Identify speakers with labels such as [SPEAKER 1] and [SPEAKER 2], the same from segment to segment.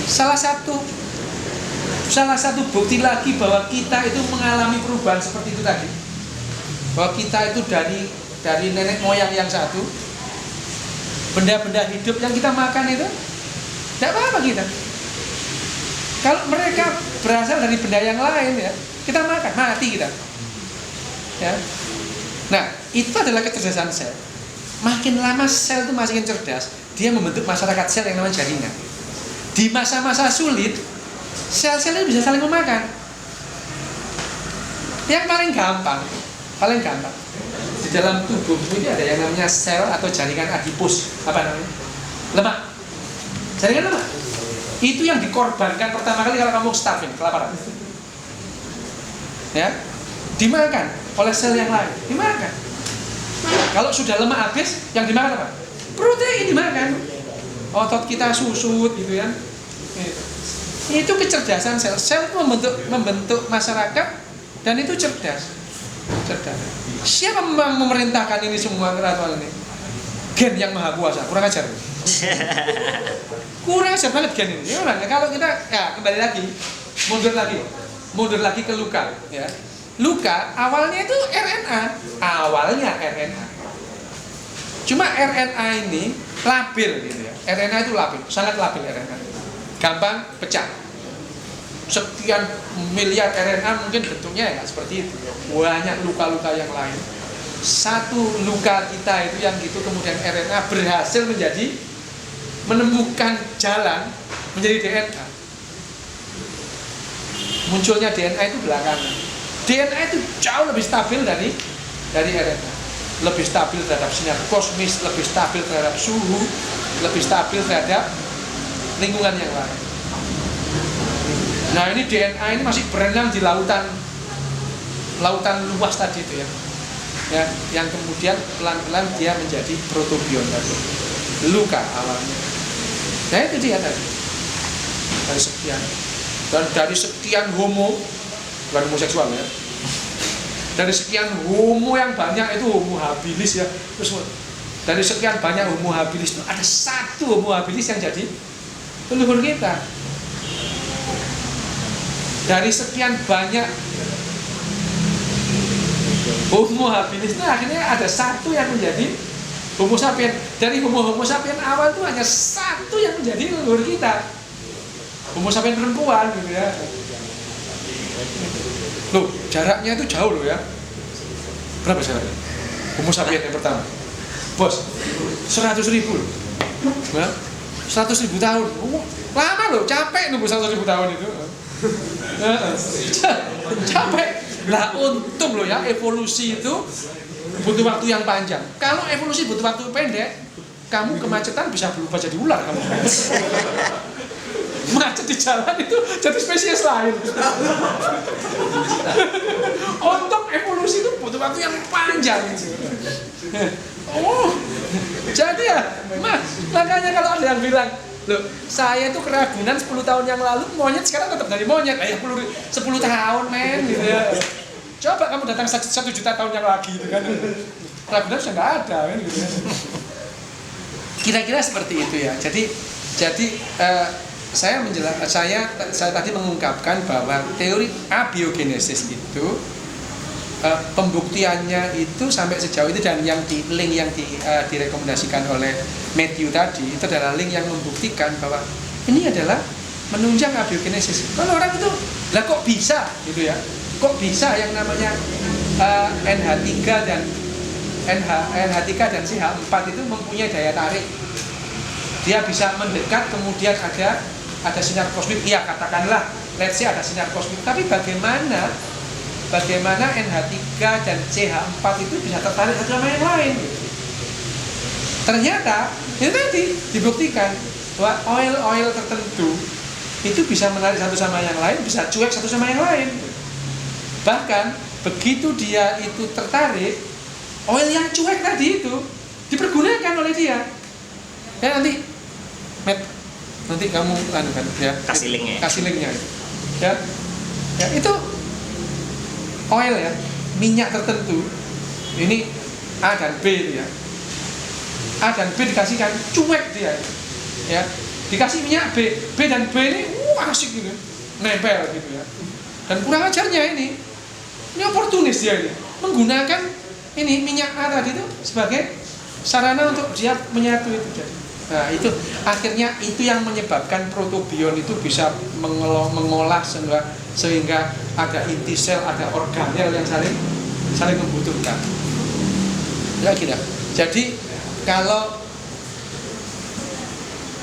[SPEAKER 1] Salah satu bukti lagi bahwa kita itu mengalami perubahan seperti itu tadi, bahwa kita itu dari nenek moyang yang satu, benda-benda hidup yang kita makan itu tidak apa-apa kita. Kalau mereka berasal dari benda yang lain ya, kita makan, mati kita. Ya. Nah, itu adalah kecerdasan sel. Makin lama sel itu makin cerdas, dia membentuk masyarakat sel yang namanya jaringan. Di masa-masa sulit, sel-sel itu bisa saling memakan. Yang paling gampang di dalam tubuh ini ada yang namanya sel atau jaringan adipus. Apa namanya? Lemak. Jaringan lemak. Itu yang dikorbankan pertama kali kalau kamu starving, kelaparan. Ya, dimakan oleh sel yang lain, dimakan. Kalau sudah lemak habis, yang dimakan apa? Protein dimakan. Otot kita susut gitu ya. Itu kecerdasan sel. Sel itu membentuk masyarakat dan itu cerdas. Siapa memerintahkan ini semua keratuan ini? Gen yang maha kuasa. Kurang ajar. Kurang ajar banget gen ini. Ya, kalau kita kembali lagi, mundur lagi ke Luka. Ya. Luka awalnya itu RNA. Cuma RNA ini labil gitu ya. RNA itu labil, sangat labil RNA. Gampang pecah. Sekian miliar RNA mungkin bentuknya ya seperti itu. Banyak luka-luka yang lain. Satu luka kita itu yang gitu kemudian RNA berhasil menemukan jalan menjadi DNA. Munculnya DNA itu belakangan. DNA itu jauh lebih stabil dari RNA. Lebih stabil terhadap sinar kosmis, lebih stabil terhadap suhu, lebih stabil terhadap lingkungan yang lain. Nah, ini DNA ini masih berenang di lautan luas tadi itu ya. Ya, yang kemudian pelan-pelan dia menjadi protobion tadi. Luka awalnya. Nah, itu dia tadi. Dari sekian homo, bukan homoseksual ya. Dari sekian homo yang banyak itu homo habilis ya. Terus dari sekian banyak homo habilis itu ada satu homo habilis yang jadi leluhur kita. Dari sekian banyak homo habilis itu akhirnya ada satu yang menjadi homo sapien. Dari homo sapien awal itu hanya satu yang menjadi leluhur kita. Homo sapien perempuan gitu ya. Loh, jaraknya itu jauh loh ya. Berapa jaraknya? Homo sapien yang pertama, bos, 100.000 loh. Nah, 100.000 tahun. Lama loh, capek nunggu 100.000 tahun itu. Capek. Lah untung loh ya, evolusi itu butuh waktu yang panjang. Kalau evolusi butuh waktu pendek, kamu kemacetan bisa berubah jadi ular kamu. Macet di jalan itu jadi spesies lain. Untuk evolusi itu butuh waktu yang panjang. Oh, jadi ya, makanya kalau ada yang bilang, loh, saya tuh keragunan 10 tahun yang lalu, monyet sekarang tetap dari monyet. Kayak 10 tahun men gitu ya. Coba kamu datang 1 juta tahun yang lagi gitu kan. Keragunan sudah nggak ada men gitu ya. Kira-kira seperti itu ya. Jadi saya tadi mengungkapkan bahwa teori abiogenesis itu pembuktiannya itu sampai sejauh itu, dan yang direkomendasikan oleh Matthew tadi itu adalah link yang membuktikan bahwa ini adalah menunjang abiogenesis. Kalau orang itu, lah kok bisa gitu ya? Kok bisa yang namanya NH3 dan CH4 itu mempunyai daya tarik? Dia bisa mendekat, kemudian ada sinar kosmik, ya katakanlah let's say ada sinar kosmik, tapi bagaimana NH3 dan CH4 itu bisa tertarik satu sama yang lain? Ternyata itu tadi dibuktikan bahwa oil tertentu itu bisa menarik satu sama yang lain, bisa cuek satu sama yang lain. Bahkan begitu dia itu tertarik, oil yang cuek tadi itu dipergunakan oleh dia. Ya nanti kamu kan ya kasih linknya ya itu oil ya, minyak tertentu ini A dan B itu ya, A dan B dikasihkan cuek dia ya, dikasih minyak B dan B ini asik gitu, nempel gitu ya. Dan kurang ajarnya ini oportunis dia ini, menggunakan ini minyak A tadi itu sebagai sarana untuk dia menyatu itu. Nah itu akhirnya itu yang menyebabkan protobion itu bisa mengolah sehingga ada inti sel, ada organel yang saling membutuhkan. Ya gitu. Jadi kalau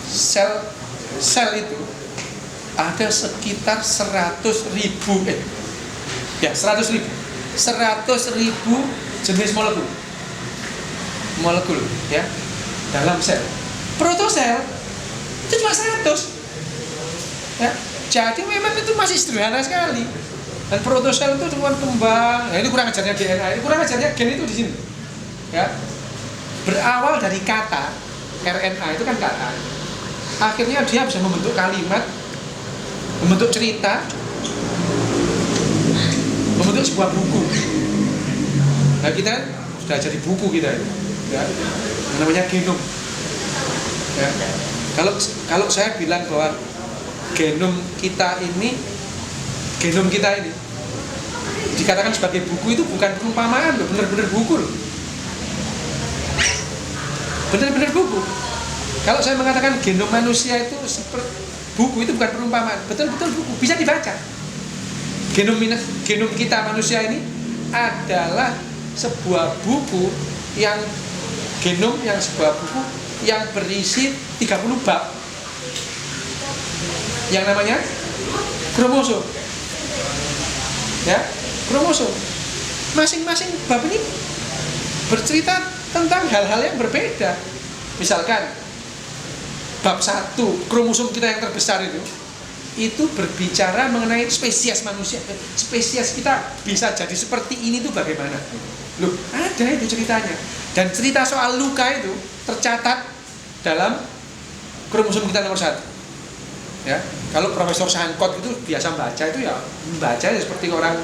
[SPEAKER 1] sel itu ada sekitar 100.000 jenis molekul ya dalam sel. Protosel itu cuma 100 ya. Jadi memang itu masih sederhana sekali. Dan protosel itu cuma kembang. Nah, ini kurang ajarnya DNA. Ini kurang ajarnya gen itu di sini. Ya. Berawal dari kata RNA itu kan kata. Akhirnya dia bisa membentuk kalimat, membentuk cerita, membentuk sebuah buku. Nah kita sudah jadi buku kita ya. Yang namanya genom. Ya. Kalau saya bilang bahwa genom kita ini dikatakan sebagai buku itu bukan perumpamaan loh, benar-benar buku loh. Benar-benar buku. Kalau saya mengatakan genom manusia itu seperti buku, itu bukan perumpamaan, betul-betul buku, bisa dibaca. Genom kita manusia ini adalah sebuah buku yang sebuah buku yang berisi 30 bab yang namanya kromosom. Ya, kromosom. Masing-masing bab ini bercerita tentang hal-hal yang berbeda. Misalkan bab 1, kromosom kita yang terbesar itu berbicara mengenai spesies manusia. Spesies kita bisa jadi seperti ini tuh bagaimana? Loh, ada itu ceritanya. Dan cerita soal luka itu tercatat dalam kromosom kita nomor 1. Ya, kalau Profesor Sangkot itu biasa baca itu ya membaca ya seperti orang,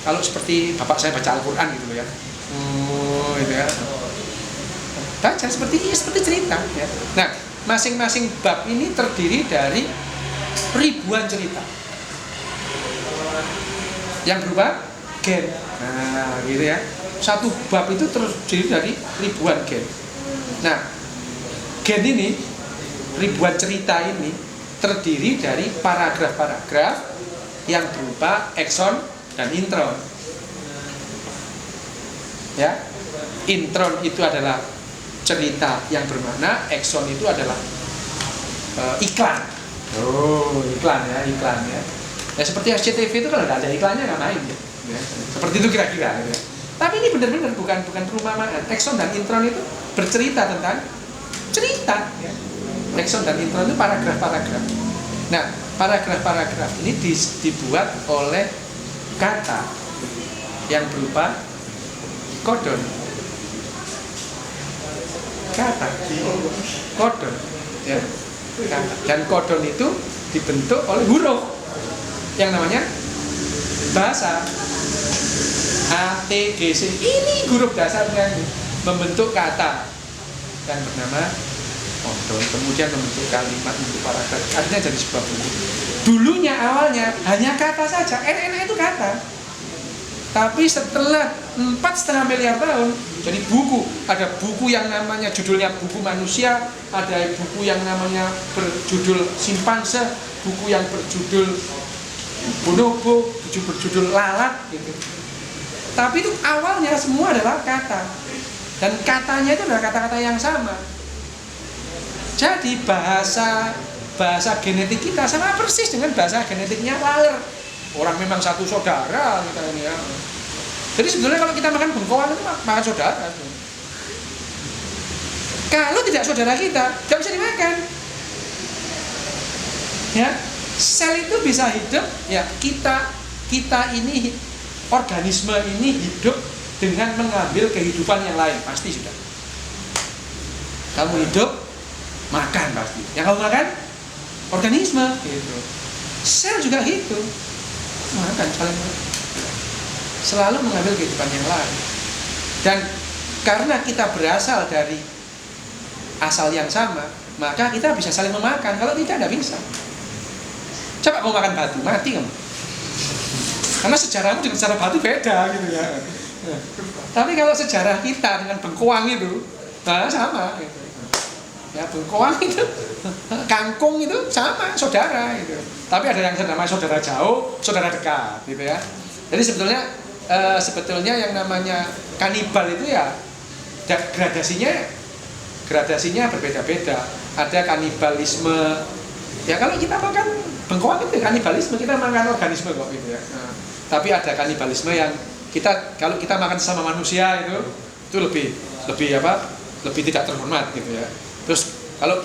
[SPEAKER 1] kalau seperti bapak saya baca Al-Qur'an gitu ya. Gitu ya. Baca seperti cerita ya. Nah, masing-masing bab ini terdiri dari ribuan cerita yang berupa gen. Nah, gitu ya. Satu bab itu terdiri dari ribuan gen. Nah, gen ini, ribuan cerita ini terdiri dari paragraf-paragraf yang berupa ekson dan intron. Ya, intron itu adalah cerita yang bermakna, ekson itu adalah iklan. Oh, iklan ya. Ya seperti SCTV itu kalau tidak ada iklannya nggak main ya. Seperti itu kira-kira. Ya. Tapi ini benar-benar bukan perumpamaan. Ekson dan intron itu bercerita tentang cerita. Ya. Ekson dan intron itu paragraf-paragraf. Nah, paragraf-paragraf ini dibuat oleh kata yang berupa kodon. Kata kodon ya. Dan kodon itu dibentuk oleh huruf yang namanya bahasa. A, T, G, C. Ini huruf dasarnya membentuk kata yang bernama kodon, kemudian membentuk kalimat, membentuk paragraf, akhirnya jadi sebuah buku. Dulunya awalnya hanya kata saja, RNA itu kata. Tapi setelah 4,5 miliar tahun jadi buku. Ada buku yang namanya judulnya buku manusia, ada buku yang namanya berjudul simpanse, buku yang berjudul bonobo, buku berjudul lalat gitu. Tapi itu awalnya semua adalah kata. Dan katanya itu adalah kata-kata yang sama. Jadi bahasa genetik kita sama persis dengan bahasa genetiknya laler. Orang memang satu saudara kita ini ya. Jadi sebetulnya kalau kita makan bengkoang itu makan saudara. Kalau tidak saudara kita, tidak bisa dimakan. Ya, sel itu bisa hidup. Ya, kita ini organisme ini hidup dengan mengambil kehidupan yang lain, pasti sudah. Kamu hidup, makan pasti. Yang kamu makan, organisme. Gitu. Sel juga gitu. Makan selalu mengambil kehidupan yang lain. Dan karena kita berasal dari asal yang sama, maka kita bisa saling memakan. Kalau tidak bisa. Coba kamu makan batu, mati kamu. Karena sejarahmu dengan sejarah batu beda gitu ya. Tapi kalau sejarah kita dengan bengkoang itu, nah sama gitu. Ya, bengkoang itu, kangkung itu sama, saudara gitu. Tapi ada yang namanya saudara jauh, saudara dekat gitu ya. Jadi sebetulnya yang namanya kanibal itu ya gradasinya berbeda-beda. Ada kanibalisme. Ya kalau kita makan bengkoang itu kanibalisme, kita makan organisme kok gitu ya. Nah, tapi ada kanibalisme yang kalau kita makan sama manusia itu lebih tidak terhormat gitu ya. Terus kalau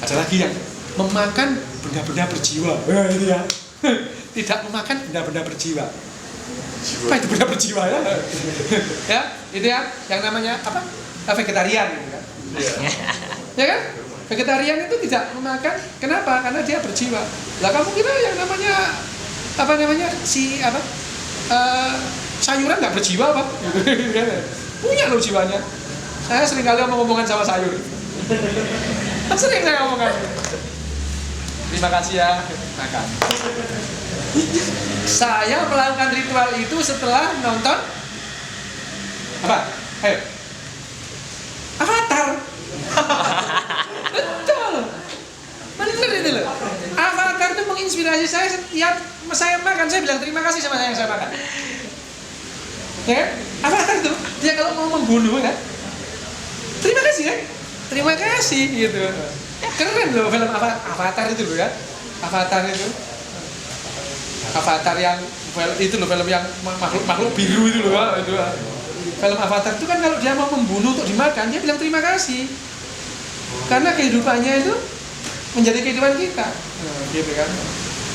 [SPEAKER 1] ada lagi yang memakan benda-benda berjiwa, itu ya. Tidak memakan benda-benda berjiwa. Apa itu benda berjiwa ya? Ya, itu ya yang namanya apa? Vegetarian gitu kan. Ya kan? Vegetarian itu tidak memakan, kenapa? Karena dia berjiwa. Lah kamu kira yang namanya sayuran nggak berjiwa apa? Punya loh jiwanya. Saya sering kali ngomong-ngomongan sama sayur. Sering saya ngomongkan. Terima kasih ya, makan. Saya melakukan ritual itu setelah nonton apa? Ayo. Avatar. Betul. Benar itu loh. Avatar itu menginspirasi saya setiap saya makan, saya bilang terima kasih sama yang saya makan. Ya, Avatar itu dia kalau mau membunuh kan, terima kasih kan, terima kasih gitu. Keren loh film Avatar itu loh ya. Avatar yang itu loh, film yang makhluk biru itu loh itu. Film Avatar itu kan kalau dia mau membunuh untuk dimakan, dia bilang terima kasih. Karena kehidupannya itu menjadi kehidupan kita. Gitu kan.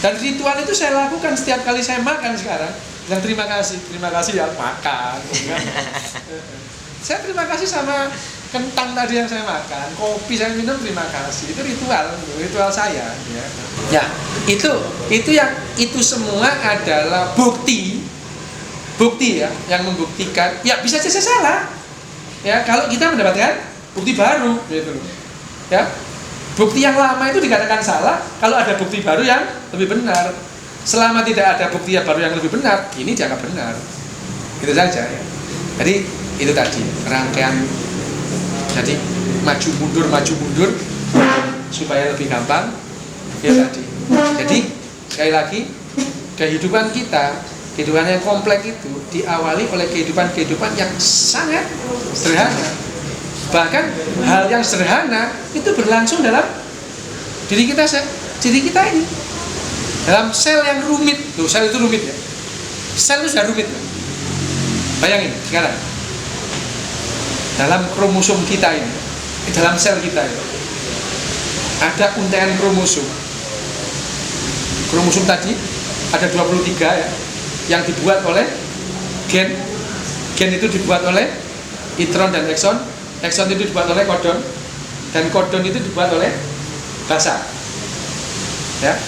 [SPEAKER 1] Dan ritual itu saya lakukan setiap kali saya makan sekarang. Bilang terima kasih ya makan. Kan? Saya terima kasih sama kentang tadi yang saya makan, kopi saya minum terima kasih. Itu ritual saya. Ya, itu semua adalah bukti ya, yang membuktikan. Ya bisa saja salah. Ya kalau kita mendapatkan bukti baru, gitu loh. Ya, bukti yang lama itu dikatakan salah. Kalau ada bukti baru yang lebih benar. Selama tidak ada bukti yang baru yang lebih benar, ini dianggap benar. Itu saja ya. Jadi itu tadi rangkaian. Jadi maju mundur supaya lebih gampang. Ya tadi. Jadi sekali lagi kehidupan yang kompleks itu diawali oleh kehidupan yang sangat sederhana. Bahkan hal yang sederhana itu berlangsung dalam diri kita ini. Dalam sel yang rumit, tuh sel itu rumit ya. Sel itu sudah rumit ya. Bayangin sekarang. Dalam kromosom kita ini, dalam sel kita ini, ada untaian kromosom. Kromosom tadi ada 23 ya, yang dibuat oleh gen. Gen itu dibuat oleh intron dan ekson. Ekson itu dibuat oleh kodon, dan kodon itu dibuat oleh basa. Ya.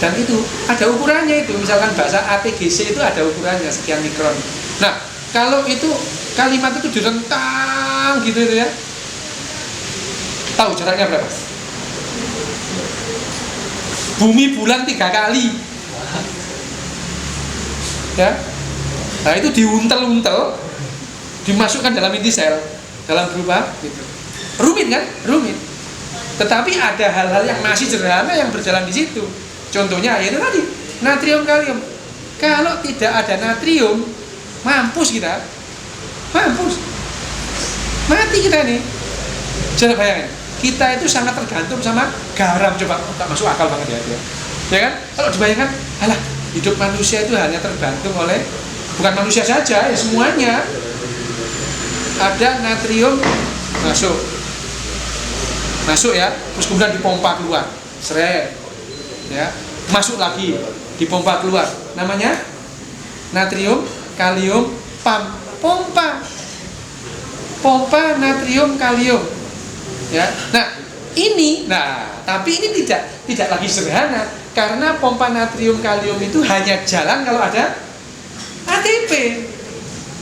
[SPEAKER 1] Dan itu ada ukurannya itu, misalkan bahasa APGC itu ada ukurannya sekian mikron. Nah, kalau itu kalimat itu direntang gitu itu ya, tahu jaraknya berapa? Bumi bulan 3 kali. Ya, nah itu diuntel-untel, dimasukkan dalam inti sel, dalam berupa gitu. Rumit kan? Rumit. Tetapi ada hal-hal yang masih sederhana yang berjalan di situ. Contohnya yaitu tadi natrium kalium. Kalau tidak ada natrium, mampus kita. Mampus. Mati kita ini. Coba bayangin, kita itu sangat tergantung sama garam. Coba tak masuk akal banget ya. Ya kan? Kalau dibayangkan, alah, hidup manusia itu hanya tergantung oleh, bukan manusia saja, ya semuanya. Ada natrium masuk ya, terus kemudian dipompa keluar, seret. Ya, masuk lagi, dipompa keluar. Namanya natrium, kalium, pompa natrium, kalium. Ya, tapi ini tidak lagi sederhana karena pompa natrium, kalium itu hanya jalan kalau ada ATP.